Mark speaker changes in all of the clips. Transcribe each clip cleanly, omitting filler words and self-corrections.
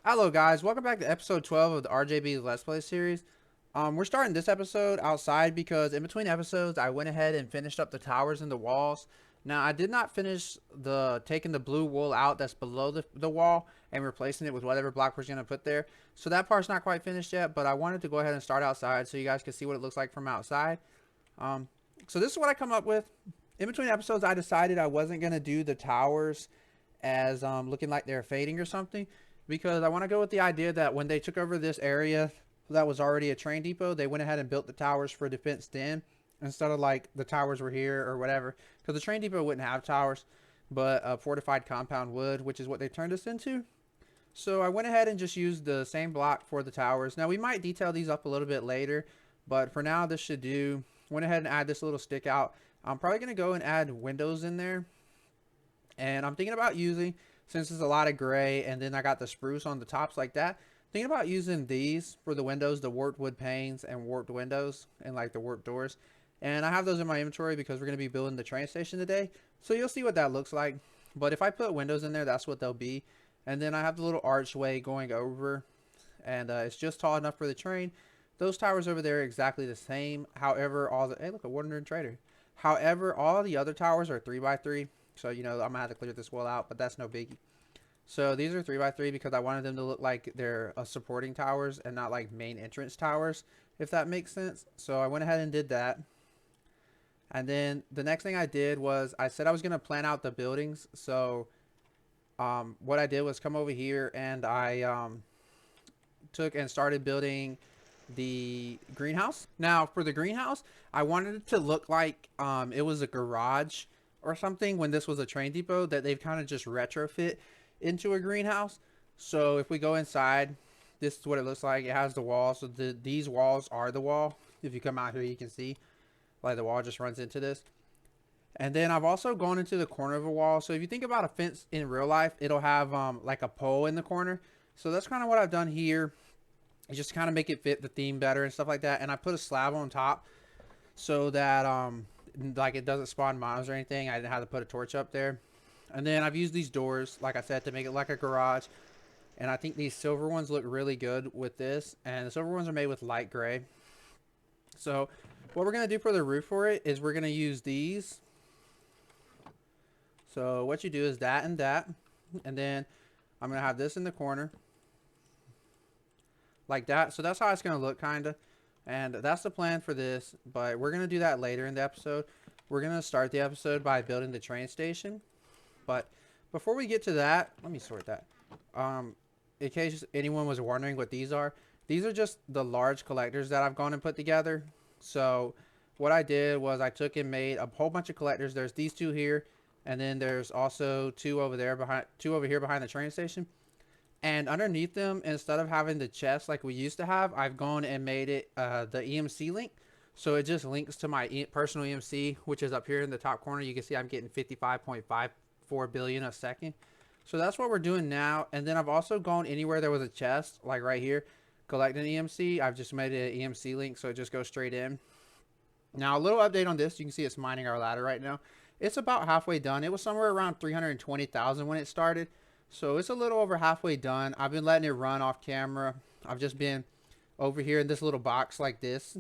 Speaker 1: Hello guys, welcome back to episode 12 of the RJB Let's Play series. We're starting this episode outside because in between episodes I went ahead and finished up the towers and the walls. Now I did not finish taking the blue wool out that's below the wall and replacing it with whatever block we're going to put there. So that part's not quite finished yet, but I wanted to go ahead and start outside so you guys can see what it looks like from outside. Um, so this is what I come up with. In between episodes I decided I wasn't going to do the towers as looking like they're fading or something, because I want to go with the idea that when they took over this area that was already a train depot, they went ahead and built the towers for defense then, instead of like the towers were here or whatever, because the train depot wouldn't have towers, but a fortified compound would, which is what they turned us into. So I went ahead and just used the same block for the towers. Now we might detail these up a little bit later, but for now this should do. Went ahead and add this little stick out. I'm probably going to go and add windows in there, and I'm thinking about using, since it's a lot of gray and then I got the spruce on the tops like that, thinking about using these for the windows, the warped wood panes and warped windows and like the warped doors. And I have those in my inventory because we're going to be building the train station today, so you'll see what that looks like. But if I put windows in there, that's what they'll be. And then I have the little archway going over, and it's just tall enough for the train. Those towers over there are exactly the same. However, hey, look, a wandering trader. However, all the other towers are 3x3. So, you know, I'm going to have to clear this wall out, but that's no biggie. So these are 3x3 because I wanted them to look like they're supporting towers and not like main entrance towers, if that makes sense. So I went ahead and did that. And then the next thing I did was I said I was going to plan out the buildings. So what I did was come over here and I took and started building the greenhouse. Now for the greenhouse, I wanted it to look like it was a garage or something when this was a train depot that they've kind of just retrofit into a greenhouse. So if we go inside, this is what it looks like. It has the wall, so these walls are the wall. If you come out here, you can see like the wall just runs into this. And then I've also gone into the corner of a wall. So if you think about a fence in real life, it'll have like a pole in the corner. So that's kind of what I've done here. Just kind of make it fit the theme better and stuff like that. And I put a slab on top so that like it doesn't spawn mobs or anything. I didn't have to put a torch up there. And then I've used these doors, like I said, to make it like a garage. And I think these silver ones look really good with this. And the silver ones are made with light gray. So what we're going to do for the roof for it is we're going to use these. So what you do is that and that. And then I'm going to have this in the corner. Like that. So that's how it's going to look, kind of. And that's the plan for this, but we're going to do that later in the episode. We're going to start the episode by building the train station. But before we get to that, let me sort that. In case anyone was wondering what these are just the large collectors that I've gone and put together. So what I did was I took and made a whole bunch of collectors. There's these two here, and then there's also two over here behind the train station. And underneath them, instead of having the chest like we used to have, I've gone and made it the EMC link. So it just links to my personal EMC, which is up here in the top corner. You can see I'm getting 55.54 billion a second. So that's what we're doing now. And then I've also gone anywhere there was a chest, like right here, collect an EMC. I've just made it an EMC link, so it just goes straight in. Now, a little update on this. You can see it's mining our ladder right now. It's about halfway done. It was somewhere around 320,000 when it started. So it's a little over halfway done. I've been letting it run off camera. I've just been over here in this little box like this.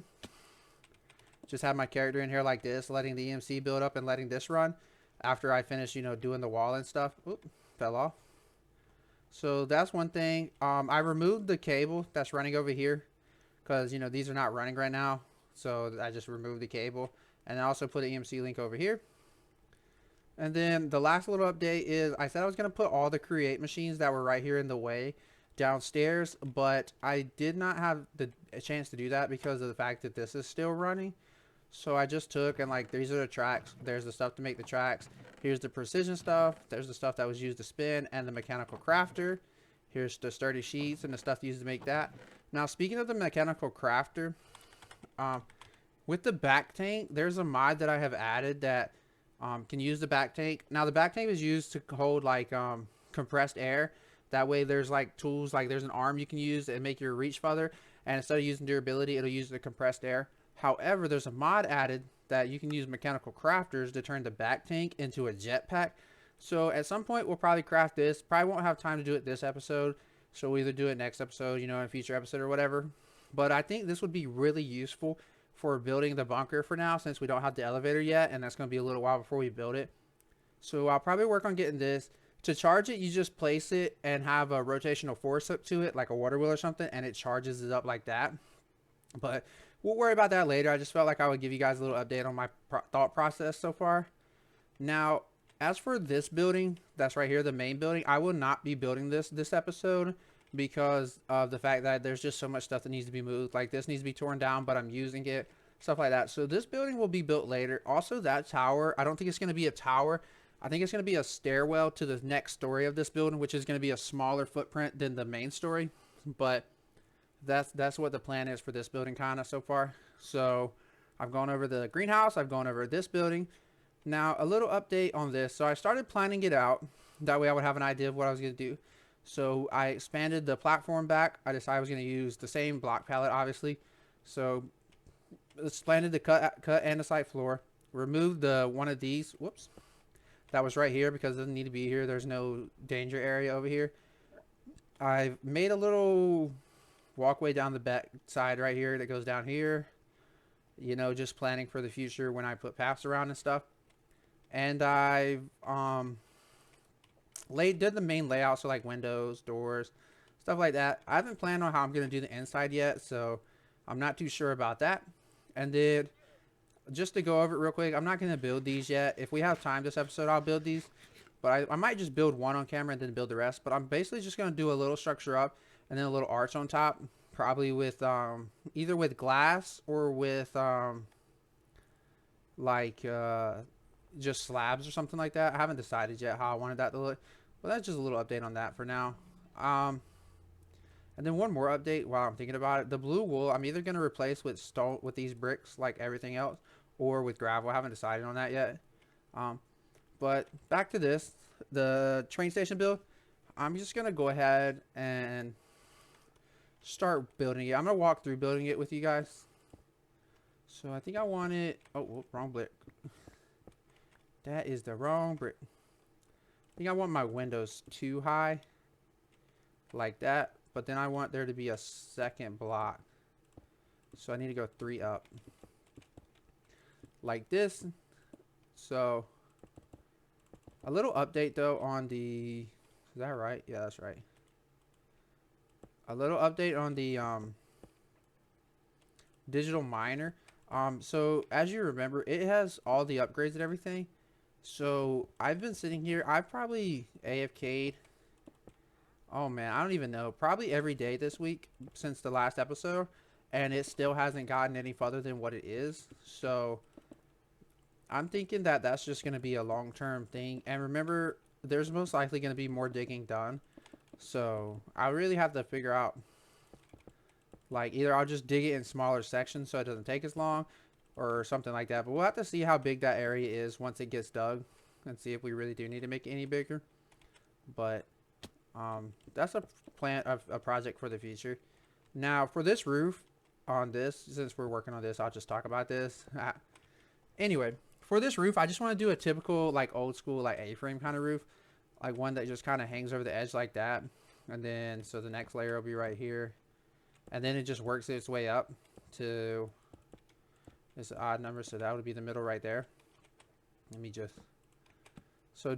Speaker 1: Just have my character in here like this, letting the EMC build up and letting this run after I finish, you know, doing the wall and stuff. Oop, fell off. So that's one thing. I removed the cable that's running over here because, you know, these are not running right now. So I just removed the cable, and I also put an EMC link over here. And then the last little update is I said I was going to put all the create machines that were right here in the way downstairs, but I did not have a chance to do that because of the fact that this is still running. So I just took and like, these are the tracks. There's the stuff to make the tracks. Here's the precision stuff. There's the stuff that was used to spin and the mechanical crafter. Here's the sturdy sheets and the stuff used to make that. Now, speaking of the mechanical crafter, with the back tank, there's a mod that I have added that can use the back tank. Now the back tank is used to hold like compressed air. That way there's like tools, like there's an arm you can use and make your reach further, and instead of using durability, it'll use the compressed air. However, there's a mod added that you can use mechanical crafters to turn the back tank into a jetpack. So at some point we'll probably craft this. Probably won't have time to do it this episode. So we'll either do it next episode, you know, in a future episode or whatever. But I think this would be really useful for building the bunker for now, since we don't have the elevator yet, and that's going to be a little while before we build it. So I'll probably work on getting this. To charge it, you just place it and have a rotational force up to it, like a water wheel or something, and it charges it up like that. But we'll worry about that later. I just felt like I would give you guys a little update on my thought process so far. Now, as for this building, that's right here, the main building, I will not be building this episode because of the fact that there's just so much stuff that needs to be moved. Like, this needs to be torn down, but I'm using it, stuff like that. So this building will be built later. Also, that tower, I don't think it's going to be a tower. I think it's going to be a stairwell to the next story of this building, which is going to be a smaller footprint than the main story. But that's what the plan is for this building kind of so far. So I've gone over the greenhouse. I've gone over this building. Now, a little update on this. So I started planning it out. That way I would have an idea of what I was going to do. So I expanded the platform back. I decided I was going to use the same block palette, obviously. So expanded the cut andesite floor. Removed the one of these. Whoops. That was right here because it doesn't need to be here. There's no danger area over here. I've made a little walkway down the back side right here that goes down here. You know, just planning for the future when I put paths around and stuff. And I've did the main layout, so like windows, doors, stuff like that. I haven't planned on how I'm going to do the inside yet, so I'm not too sure about that. And then, just to go over it real quick, I'm not going to build these yet. If we have time this episode, I'll build these. But I might just build one on camera and then build the rest. But I'm basically just going to do a little structure up and then a little arch on top. Probably with, either with glass or with, just slabs or something like that. I haven't decided yet how I wanted that to look. But that's just a little update on that for now. And then one more update while I'm thinking about it. The blue wool, I'm either going to replace with stone with these bricks like everything else, or with gravel. I haven't decided on that yet. But back to this, the train station build. I'm just going to go ahead and start building it. I'm going to walk through building it with you guys. So I think I want it. Oh, wrong brick. That is the wrong brick. I think I want my windows too high. Like that. But then I want there to be a second block. So I need to go 3 up. Like this. So a little update though on the... Is that right? Yeah, that's right. A little update on the digital miner. So as you remember, it has all the upgrades and everything. So I've been sitting here. I've probably AFK'd. Oh man, I don't even know. Probably every day this week since the last episode. And it still hasn't gotten any further than what it is. So I'm thinking that that's just going to be a long-term thing. And remember, there's most likely going to be more digging done. So I really have to figure out, like, either I'll just dig it in smaller sections so it doesn't take as long or something like that. But we'll have to see how big that area is once it gets dug and see if we really do need to make it any bigger. But that's a plan of a project for the future. Now for this roof on this, since we're working on this, I'll just talk about this. Anyway, for this roof, I just want to do a typical like old school like A-frame kind of roof, like one that just kind of hangs over the edge like that. And then so the next layer will be right here, and then it just works its way up to this odd number, so that would be the middle right there. Let me just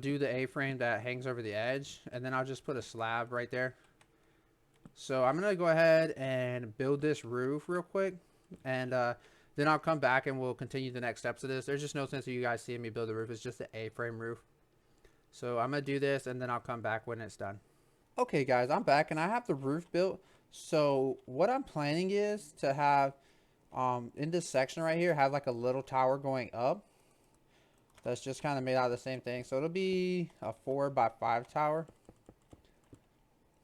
Speaker 1: do the A-frame that hangs over the edge, and then I'll just put a slab right there. So I'm gonna go ahead and build this roof real quick, and then I'll come back and we'll continue the next steps of this. There's just no sense of you guys seeing me build the roof. It's just an A-frame roof. So I'm gonna do this, and then I'll come back when it's done. Okay guys, I'm back and I have the roof built. So what I'm planning is to have in this section right here, have like a little tower going up. That's just kind of made out of the same thing. So it'll be a 4x5 tower.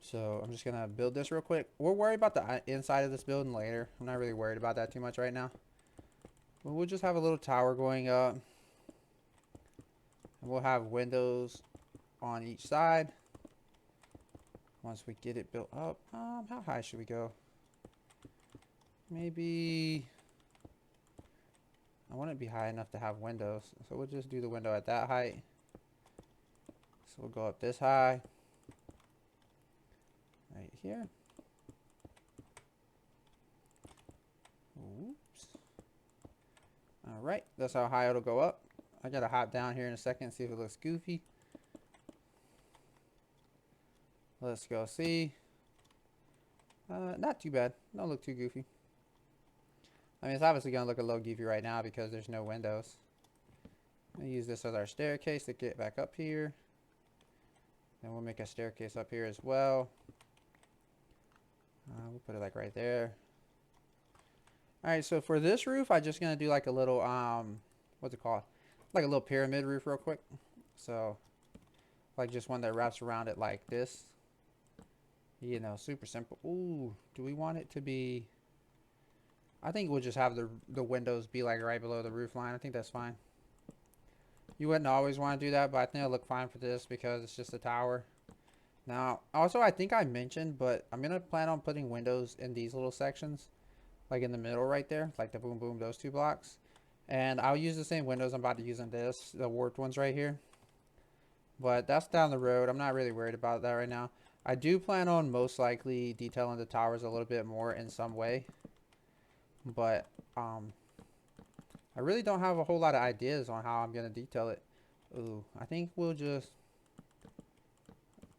Speaker 1: So I'm just going to build this real quick. We'll worry about the inside of this building later. I'm not really worried about that too much right now. But we'll just have a little tower going up. And we'll have windows on each side. Once we get it built up. How high should we go? Maybe... I want it to be high enough to have windows. So we'll just do the window at that height. So we'll go up this high. right here. Oops. Alright, that's how high it'll go up. I gotta hop down here in a second and see if it looks goofy. Let's go see. Not too bad. Don't look too goofy. I mean, it's obviously gonna look a little goofy right now because there's no windows. I'll use this as our staircase to get back up here. Then we'll make a staircase up here as well. We'll put it like right there. Alright, so for this roof, I'm just gonna do like a little, what's it called? Like a little pyramid roof real quick. So, like just one that wraps around it like this. You know, super simple. Ooh, do we want it to be... I think we'll just have the windows be like right below the roof line. I think that's fine. You wouldn't always want to do that, but I think it'll look fine for this because it's just a tower. Now, also I think I mentioned, but I'm going to plan on putting windows in these little sections. Like in the middle right there. Like the boom boom, those 2 blocks. And I'll use the same windows I'm about to use in this. The warped ones right here. But that's down the road. I'm not really worried about that right now. I do plan on most likely detailing the towers a little bit more in some way. But I really don't have a whole lot of ideas on how I'm going to detail it. Ooh, I think we'll just,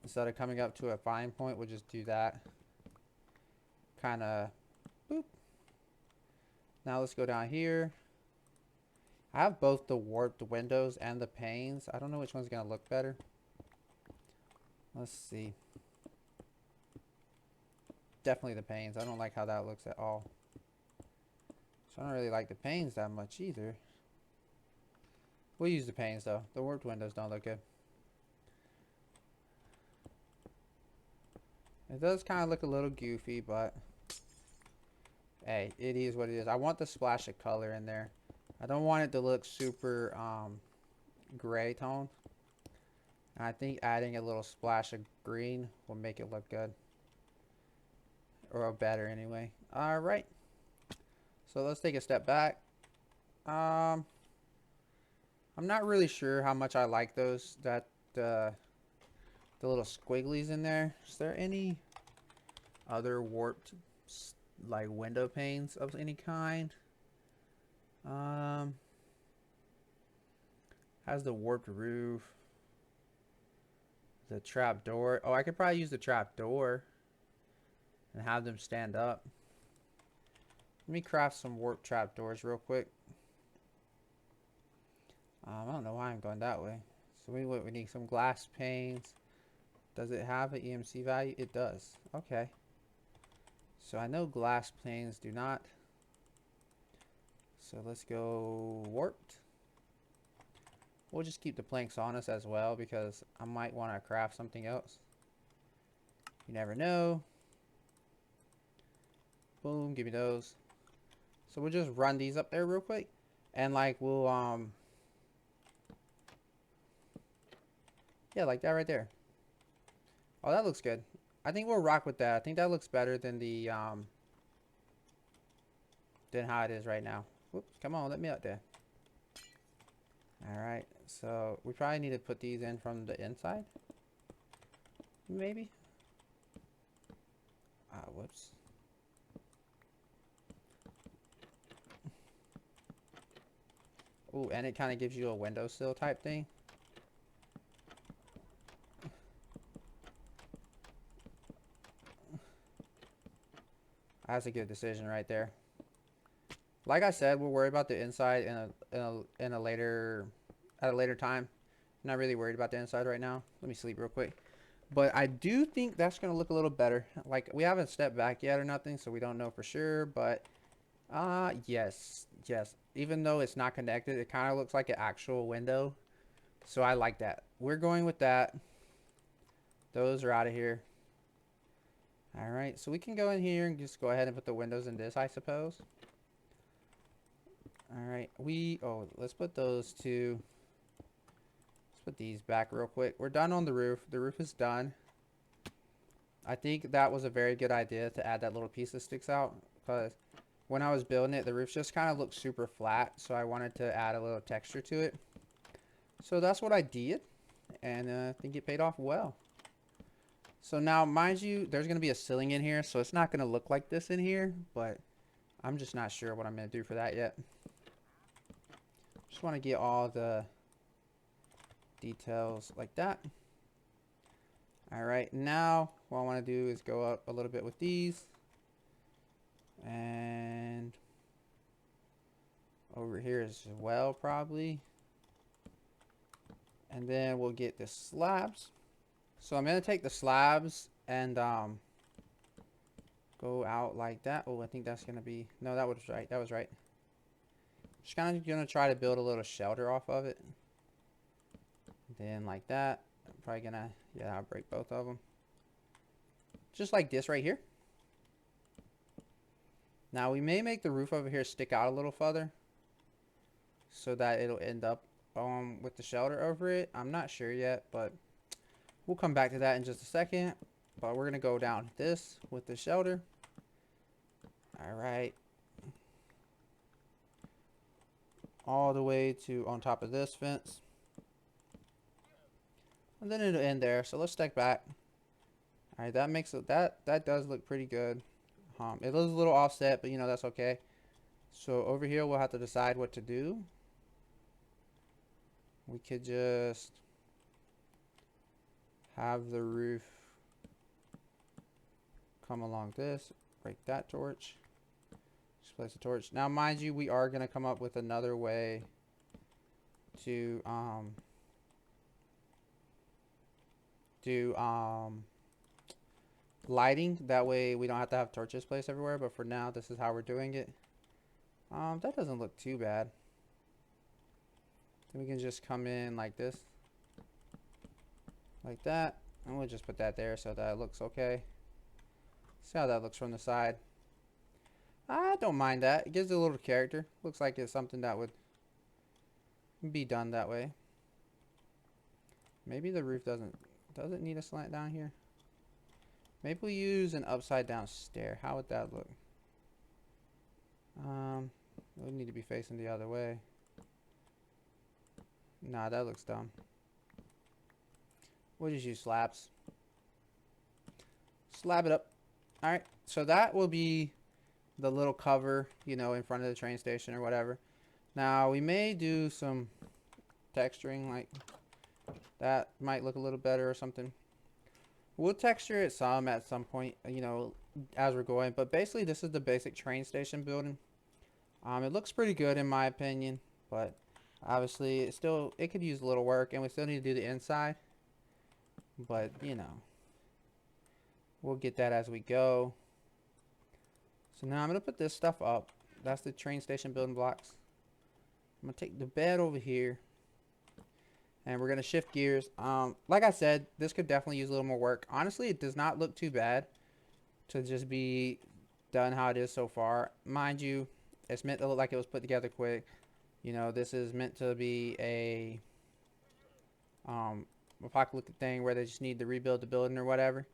Speaker 1: instead of coming up to a fine point, we'll just do that. Kind of, boop. Now let's go down here. I have both the warped windows and the panes. I don't know which one's going to look better. Let's see. Definitely the panes. I don't like how that looks at all. So I don't really like the panes that much either. We'll use the panes though. The warped windows don't look good. It does kind of look a little goofy, but hey, it is what it is. I want the splash of color in there. I don't want it to look super gray tone. And I think adding a little splash of green will make it look good. Or better anyway. Alright. So let's take a step back. I'm not really sure how much I like those, the little squigglies in there. Is there any other warped like window panes of any kind? Has the warped roof, the trap door. Oh, I could probably use the trap door and have them stand up. Let me craft some warp trap doors real quick. I don't know why I'm going that way. So we need some glass panes. Does it have an EMC value? It does. Okay. So I know glass panes do not. So let's go warped. We'll just keep the planks on us as well because I might want to craft something else. You never know. Boom, give me those. So we'll just run these up there real quick. And like we'll yeah, like that right there. Oh, that looks good. I think we'll rock with that. I think that looks better than the than how it is right now. Whoops, come on, let me out there. Alright, so we probably need to put these in from the inside. Maybe. Whoops. Ooh, and it kind of gives you a windowsill type thing. That's a good decision right there. Like I said, we'll worry about the inside in a later at a later time. I'm not really worried about the inside right now. Let me sleep real quick. But I do think that's gonna look a little better. Like we haven't stepped back yet or nothing, so we don't know for sure. But yes. Even though it's not connected, it kind of looks like an actual window. So I like that. We're going with that. Those are out of here. Alright, so we can go in here and just go ahead and put the windows in this, I suppose. Alright, let's put those two. Let's put these back real quick. We're done on the roof. The roof is done. I think that was a very good idea to add that little piece that sticks out. Because when I was building it, the roof just kind of looked super flat. So I wanted to add a little texture to it. So that's what I did. And I think it paid off well. So now, mind you, there's going to be a ceiling in here, so it's not going to look like this in here, but I'm just not sure what I'm going to do for that yet. Just want to get all the details like that. Alright, now what I want to do is go up a little bit with these. And over here as well, probably. And then we'll get the slabs. So I'm going to take the slabs and go out like that. Oh, I think that's going to be... No, that was right. That was right. Just kind of going to try to build a little shelter off of it. Then like that. I'm probably going to... Yeah, I'll break both of them. Just like this right here. Now we may make the roof over here stick out a little further, so that it'll end up with the shelter over it. I'm not sure yet, but we'll come back to that in just a second. But we're going to go down this with the shelter. Alright. All the way to on top of this fence. And then it'll end there. So let's step back. Alright, that makes it, that does look pretty good. It is a little offset, but you know, that's okay. So over here, we'll have to decide what to do. We could just have the roof come along this, break that torch, just place a torch. Now, mind you, we are going to come up with another way to do lighting. That way we don't have to have torches placed everywhere, but for now, this is how we're doing it. That doesn't look too bad. Then we can just come in like this, like that, and we'll just put that there so that it looks okay. See how that looks from the side. I don't mind that. It gives it a little character. Looks like it's something that would be done that way. Maybe the roof doesn't need a slant down here. Maybe we'll use an upside down stair. How would that look? It would need to be facing the other way. Nah, that looks dumb. We'll just use slabs. Slab it up. Alright, so that will be the little cover, you know, in front of the train station or whatever. Now, we may do some texturing, like that might look a little better or something. We'll texture it some at some point, you know, as we're going. But basically, this is the basic train station building. It looks pretty good in my opinion, but obviously it could use a little work, and we still need to do the inside. But, you know, we'll get that as we go. So now I'm going to put this stuff up. That's the train station building blocks. I'm going to take the bed over here. And we're going to shift gears. Like I said, this could definitely use a little more work. Honestly, it does not look too bad to just be done how it is so far. Mind you, it's meant to look like it was put together quick. You know, this is meant to be a apocalyptic thing where they just need to rebuild the building or whatever.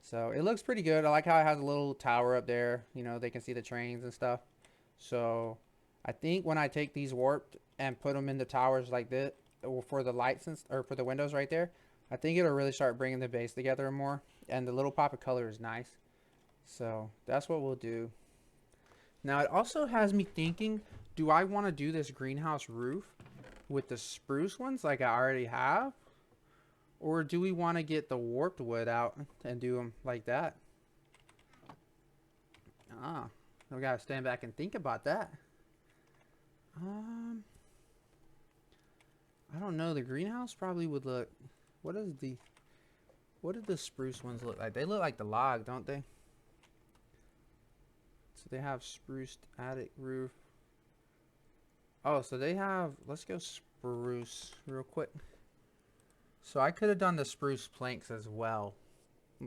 Speaker 1: So it looks pretty good. I like how it has a little tower up there. You know, they can see the trains and stuff. So I think when I take these warped and put them in the towers like this, for the lights or for the windows right there, I think it'll really start bringing the base together more. And the little pop of color is nice. So that's what we'll do. Now it also has me thinking, do I want to do this greenhouse roof with the spruce ones like I already have? Or do we want to get the warped wood out and do them like that? We gotta stand back and think about that. I don't know. The greenhouse probably would look... What do the spruce ones look like? They look like the log, don't they? So they have spruced attic roof. Oh, so they have... Let's go spruce real quick. So I could have done the spruce planks as well,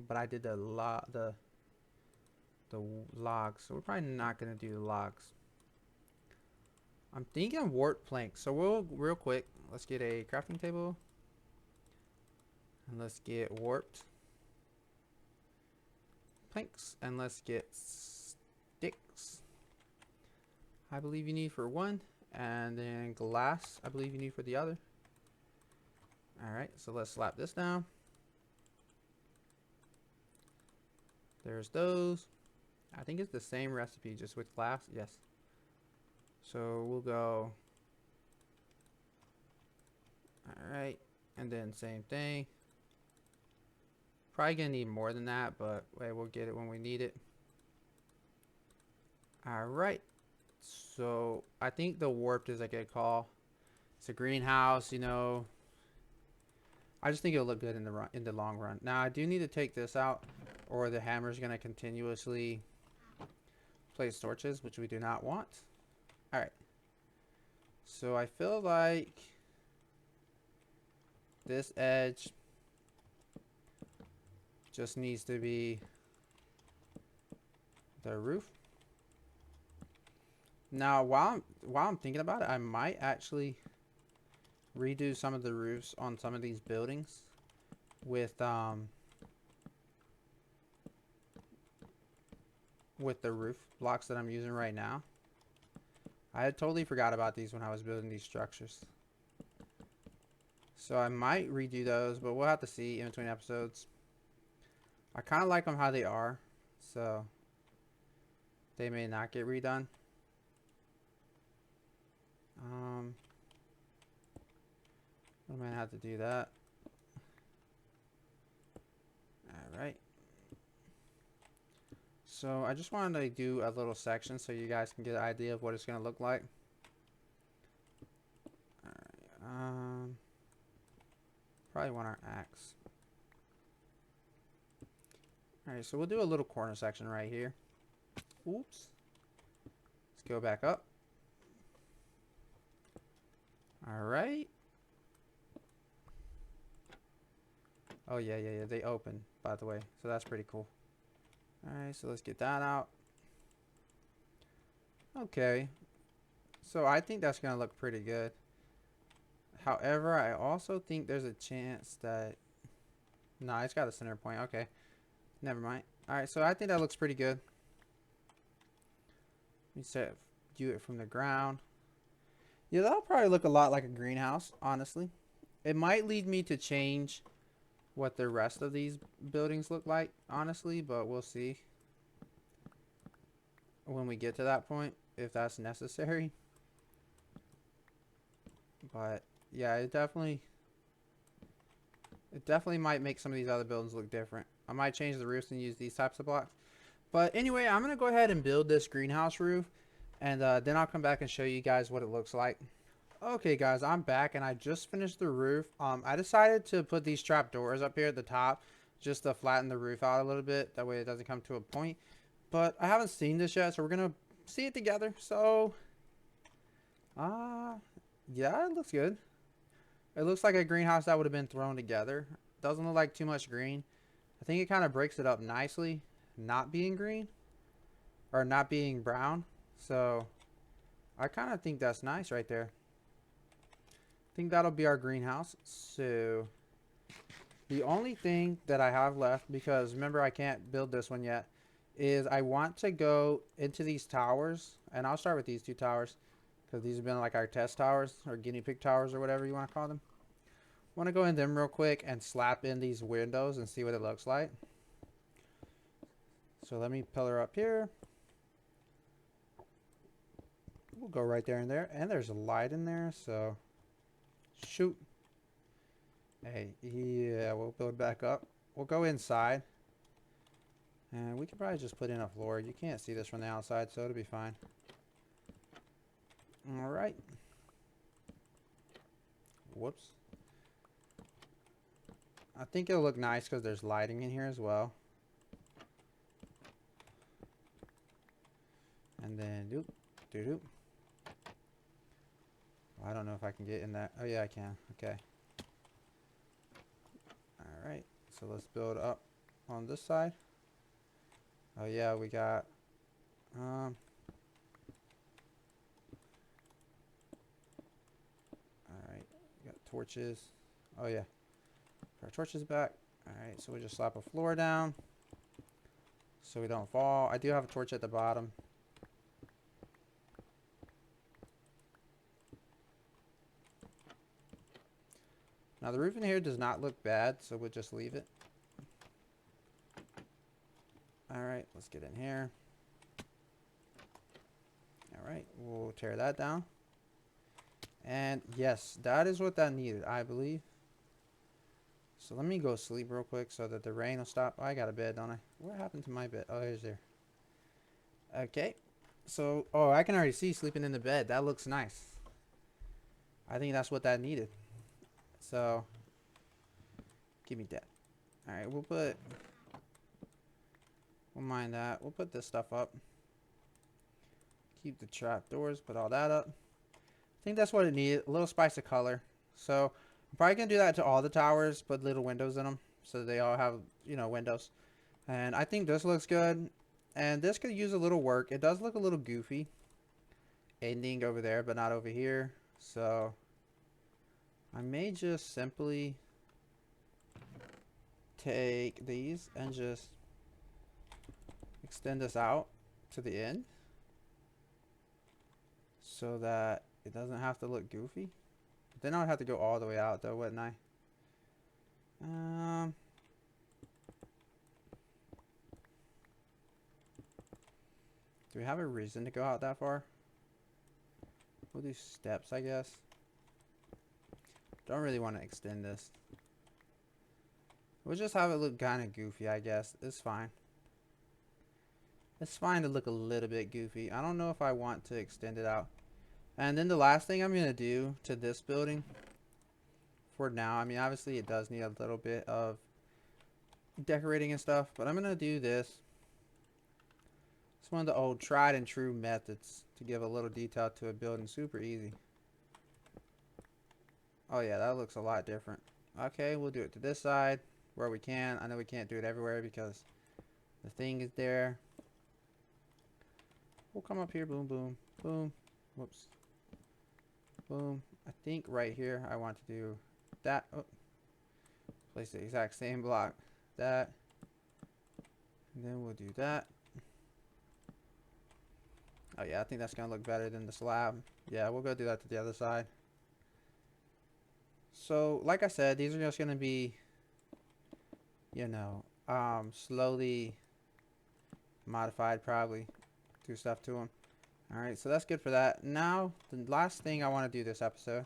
Speaker 1: but I did the logs. So we're probably not gonna do the logs. I'm thinking warped planks. So we'll real quick. Let's get a crafting table. And let's get warped planks. And let's get sticks. I believe you need for one. And then glass, I believe you need for the other. Alright, so let's slap this down. There's those. I think it's the same recipe, just with glass. Yes. So we'll go. Alright. And then same thing. Probably gonna need more than that, but wait, we'll get it when we need it. Alright. So I think the warped is a good call. It's a greenhouse, you know. I just think it'll look good in the long run. Now I do need to take this out, or the hammer's gonna continuously place torches, which we do not want. Alright. So I feel like this edge just needs to be the roof. Now while I'm thinking about it, I might actually redo some of the roofs on some of these buildings with the roof blocks that I'm using right now. I had totally forgot about these when I was building these structures. So I might redo those, but we'll have to see in between episodes. I kind of like them how they are, so they may not get redone. I might have to do that. Alright. So I just wanted to do a little section so you guys can get an idea of what it's going to look like. Alright. Probably want our axe. Alright, so we'll do a little corner section right here. Oops. Let's go back up. Alright. Oh, yeah, they open, by the way. So that's pretty cool. Alright, so let's get that out. Okay. So I think that's going to look pretty good. However, I also think there's a chance that... No, it's got a center point. Okay. Never mind. Alright, so I think that looks pretty good. Let me view it from the ground. Yeah, that'll probably look a lot like a greenhouse, honestly. It might lead me to change what the rest of these buildings look like, honestly, but we'll see when we get to that point, if that's necessary. But yeah, it definitely might make some of these other buildings look different. I might change the roofs and use these types of blocks. But anyway, I'm going to go ahead and build this greenhouse roof, and then I'll come back and show you guys what it looks like. Okay guys, I'm back and I just finished the roof. I decided to put these trap doors up here at the top just to flatten the roof out a little bit. That way it doesn't come to a point. But I haven't seen this yet, so we're going to see it together. So, yeah, it looks good. It looks like a greenhouse that would have been thrown together. Doesn't look like too much green. I think it kind of breaks it up nicely, not being green or not being brown. So, I kind of think that's nice right there. I think that'll be our greenhouse. So the only thing that I have left, because remember I can't build this one yet, is I want to go into these towers, and I'll start with these two towers because these have been like our test towers or guinea pig towers or whatever you want to call them. I want to go in them real quick and slap in these windows and see what it looks like. So let me pillar up here. We'll go right there and there, and there's a light in there, so shoot. Hey, yeah, we'll build back up. We'll go inside. And we can probably just put in a floor. You can't see this from the outside, so it'll be fine. Alright. Whoops. I think it'll look nice because there's lighting in here as well. And then, doop, doop, doop. I don't know if I can get in that. Oh, yeah, I can. Okay. Alright. So let's build up on this side. Oh, yeah, we got... Alright. We got torches. Oh, yeah. Put our torches back. Alright, so we just slap a floor down so we don't fall. I do have a torch at the bottom. Now the roof in here does not look bad, so we'll just leave it. Alright, let's get in here. Alright, we'll tear that down. And yes, that is what that needed, I believe. So let me go sleep real quick so that the rain will stop. Oh, I got a bed, don't I? What happened to my bed? Oh, here's there. Okay. So, oh, I can already see sleeping in the bed. That looks nice. I think that's what that needed. So, give me that. Alright, we'll mind that. We'll put this stuff up. Keep the trap doors, put all that up. I think that's what it needed. A little spice of color. So, I'm probably going to do that to all the towers. Put little windows in them. So they all have, you know, windows. And I think this looks good. And this could use a little work. It does look a little goofy. Ending over there, but not over here. So, I may just simply take these and just extend this out to the end. So that it doesn't have to look goofy. Then I would have to go all the way out though, wouldn't I? Do we have a reason to go out that far? We'll do steps, I guess. Don't really want to extend this. We'll just have it look kind of goofy, I guess. It's fine. It's fine to look a little bit goofy. I don't know if I want to extend it out. And then the last thing I'm going to do to this building for now, I mean, obviously it does need a little bit of decorating and stuff, but I'm going to do this. It's one of the old tried and true methods to give a little detail to a building. Super easy. Oh yeah, that looks a lot different. Okay, we'll do it to this side where we can. I know we can't do it everywhere because the thing is there. We'll come up here, boom, boom, boom. Whoops. Boom. I think right here I want to do that. Oh. Place the exact same block. That. And then we'll do that. Oh yeah, I think that's going to look better than the slab. Yeah, we'll go do that to the other side. So, like I said, these are just going to be, you know, slowly modified probably. Do stuff to them. Alright, so that's good for that. Now, the last thing I want to do this episode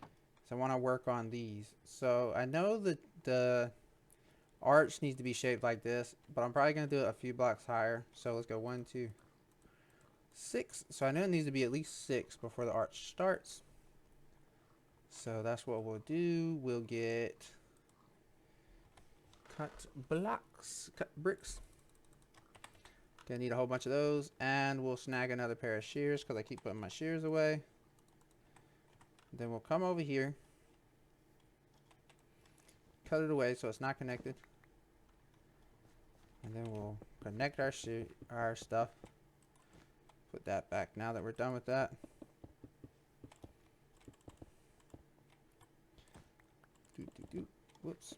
Speaker 1: is I want to work on these. So, I know that the arch needs to be shaped like this, but I'm probably going to do it a few blocks higher. So, let's go 1, 2, 6. So, I know it needs to be at least 6 before the arch starts. So, that's what we'll do. We'll get cut blocks, cut bricks. Gonna need a whole bunch of those, and we'll snag another pair of shears because I keep putting my shears away. Then we'll come over here, cut it away so it's not connected, and then we'll connect our stuff. Put that back now that we're done with that. Whoops.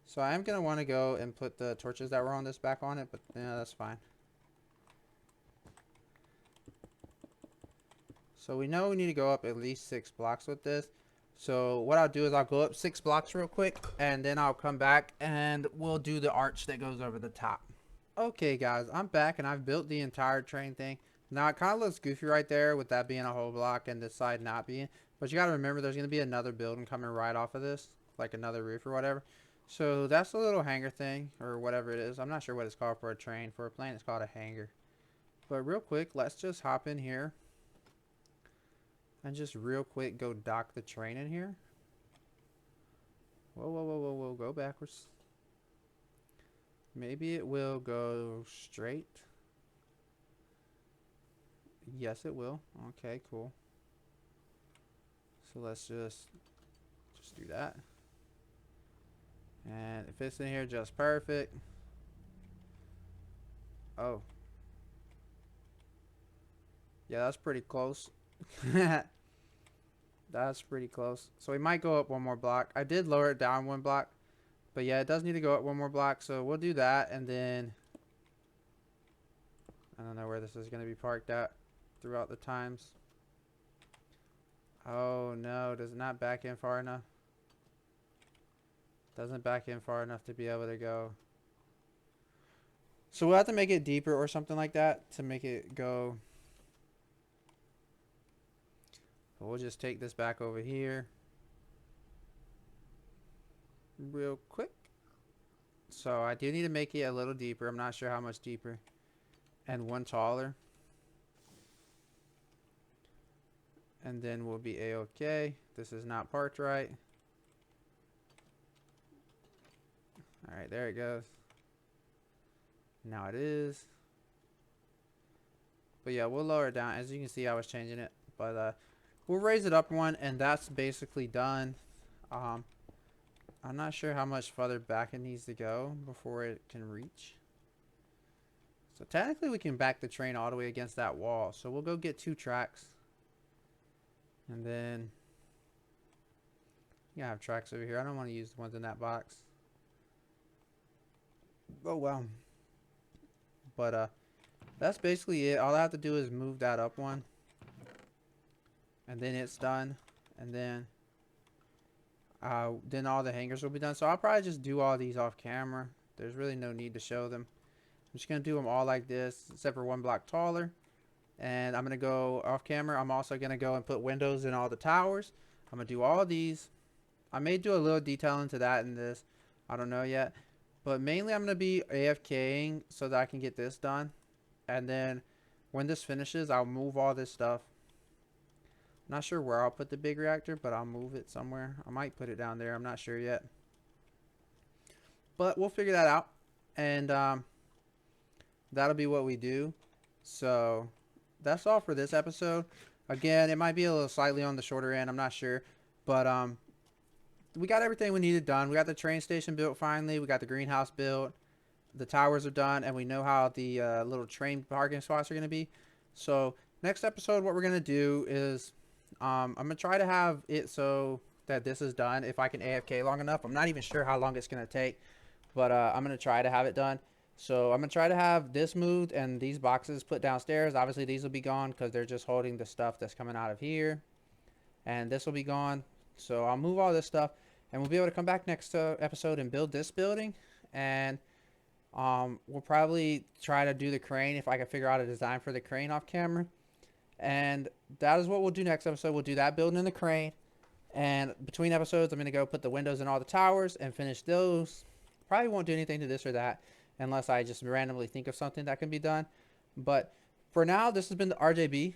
Speaker 1: So I am going to want to go and put the torches that were on this back on it, but yeah, that's fine. So we know we need to go up at least 6 blocks with this. So what I'll do is I'll go up 6 blocks real quick, and then I'll come back and we'll do the arch that goes over the top. Okay guys, I'm back and I've built the entire train thing. Now it kind of looks goofy right there with that being a whole block and this side not being. But you got to remember there's going to be another building coming right off of this, like another roof or whatever. So that's a little hangar thing, or whatever it is. I'm not sure what it's called for a train. For a plane, it's called a hangar. But real quick, let's just hop in here. And just real quick go dock the train in here. Whoa, whoa, whoa, whoa, whoa. Go backwards. Maybe it will go straight. Yes, it will. Okay, cool. So let's just do that. And it fits in here just perfect. Oh. Yeah, that's pretty close. That's pretty close. So we might go up 1 more block. I did lower it down 1 block. But yeah, it does need to go up 1 more block. So we'll do that. And then I don't know where this is going to be parked at throughout the times. Oh no, does it not back in far enough? Doesn't back in far enough to be able to go. So we'll have to make it deeper or something like that to make it go. But we'll just take this back over here real quick. So I do need to make it a little deeper. I'm not sure how much deeper. And one taller. And then we'll be a-okay. This is not parked right. Alright, there it goes. Now it is. But yeah, we'll lower it down. As you can see, I was changing it. But we'll raise it up one, and that's basically done. I'm not sure how much further back it needs to go before it can reach. So technically we can back the train all the way against that wall. So we'll go get 2 tracks. And then you have tracks over here. I don't want to use the ones in that box. Oh well. But that's basically it. All I have to do is move that up one. And then it's done. And then all the hangers will be done. So I'll probably just do all these off camera. There's really no need to show them. I'm just going to do them all like this, except for 1 block taller. And I'm going to go off camera. I'm also going to go and put windows in all the towers. I'm going to do all these. I may do a little detail into that in this. I don't know yet. But mainly I'm going to be AFKing so that I can get this done. And then when this finishes, I'll move all this stuff. I'm not sure where I'll put the big reactor, but I'll move it somewhere. I might put it down there. I'm not sure yet. But we'll figure that out. And that'll be what we do. So that's all for this episode. Again, it might be a little slightly on the shorter end. I'm not sure. But we got everything we needed done. We got the train station built finally. We got the greenhouse built. The towers are done. And we know how the little train parking spots are going to be. So next episode, what we're going to do is I'm going to try to have it so that this is done if I can AFK long enough. I'm not even sure how long it's going to take. But I'm going to try to have it done. So I'm going to try to have this moved and these boxes put downstairs. Obviously, these will be gone because they're just holding the stuff that's coming out of here. And this will be gone. So I'll move all this stuff. And we'll be able to come back next episode and build this building. And we'll probably try to do the crane if I can figure out a design for the crane off camera. And that is what we'll do next episode. We'll do that building and the crane. And between episodes, I'm going to go put the windows in all the towers and finish those. Probably won't do anything to this or that unless I just randomly think of something that can be done. But for now, this has been the RJB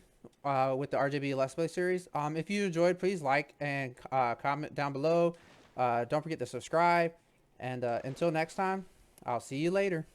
Speaker 1: with the RJB Let's Play series. If you enjoyed, please like and comment down below. Don't forget to subscribe. And until next time, I'll see you later.